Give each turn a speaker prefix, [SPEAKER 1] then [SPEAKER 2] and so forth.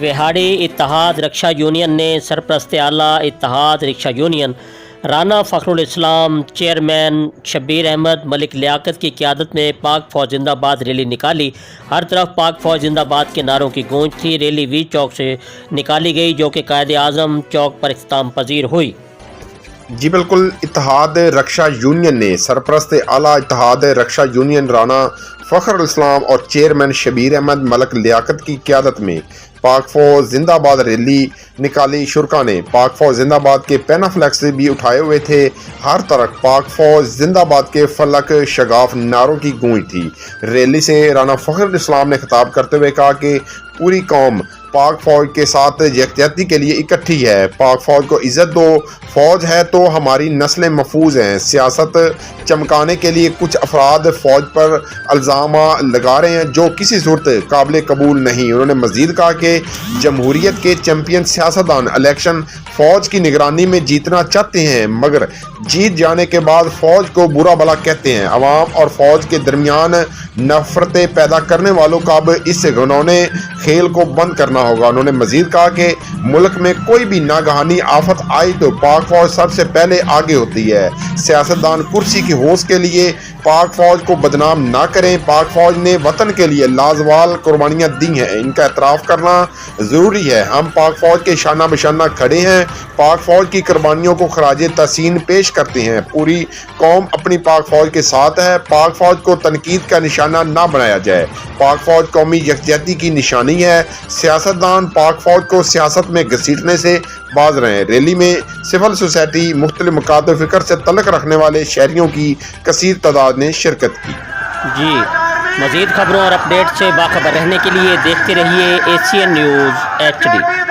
[SPEAKER 1] وہاڑی اتحاد رکشا یونین نے سرپرست اعلیٰ اتحاد رکشا یونین رانا فخر الاسلام چیئرمین شبیر احمد ملک لیاقت کی قیادت میں پاک فوج زندہ باد ریلی نکالی۔ ہر طرف پاک فوج زندہ باد کے نعروں کی گونج تھی۔ ریلی وی چوک سے نکالی گئی جو کہ قائد اعظم چوک پر اختتام پذیر ہوئی۔
[SPEAKER 2] جی بالکل، اتحاد رکشا یونین نے سرپرست اعلیٰ اتحاد رکشا یونین رانا فخر الاسلام اور چیئرمین شبیر احمد ملک لیاقت کی قیادت میں پاک فوج زندہ باد ریلی نکالی۔ شرکا نے پاک فوج زندہ باد کے پینا فلیکس بھی اٹھائے ہوئے تھے۔ ہر طرف پاک فوج زندہ باد کے فلک شگاف نعروں کی گونج تھی۔ ریلی سے رانا فخر الاسلام نے خطاب کرتے ہوئے کہا کہ پوری قوم پاک فوج کے ساتھ یکجہتی کے لیے اکٹھی ہے۔ پاک فوج کو عزت دو، فوج ہے تو ہماری نسلیں محفوظ ہیں۔ سیاست چمکانے کے لیے کچھ افراد فوج پر الزام لگا رہے ہیں جو کسی صورت قابل قبول نہیں۔ انہوں نے مزید کہا کہ جمہوریت کے چیمپئن سیاستدان الیکشن فوج کی نگرانی میں جیتنا چاہتے ہیں مگر جیت جانے کے بعد فوج کو برا بھلا کہتے ہیں۔ عوام اور فوج کے درمیان نفرتیں پیدا کرنے والوں کا اب اس گھنونے کھیل کو بند کرنا ہوگا۔ انہوں نے مزید کہا کہ ملک میں کوئی بھی ناگہانی آفت آئی تو پاک فوج سب سے پہلے آگے ہوتی ہے۔ سیاستدان کرسی کی ہوس کے لیے پاک فوج کو بدنام نہ کریں۔ پاک فوج نے وطن کے لیے لازوال قربانیاں دی ہیں، ان کا اعتراف کرنا ضروری ہے۔ ہم پاک فوج کے شانہ بشانہ کھڑے ہیں، پاک فوج کی قربانیوں کو خراج تحسین پیش کرتے ہیں۔ پوری قوم اپنی پاک فوج کے ساتھ ہے۔ پاک فوج کو تنقید کا نشانہ نہ بنایا جائے۔ پاک فوج قومی یکجہتی کی نشانی ہے۔ سیاستدان پاک فوج کو سیاست میں گھسیٹنے سے باز رہیں۔ ریلی میں سول سوسائٹی، مختلف مکاتب فکر سے تعلق رکھنے والے شہریوں کی کثیر تعداد نے شرکت کی۔
[SPEAKER 1] جی مزید خبروں اور اپڈیٹ سے باخبر رہنے کے لیے دیکھتے رہیے ACN نیوز HD۔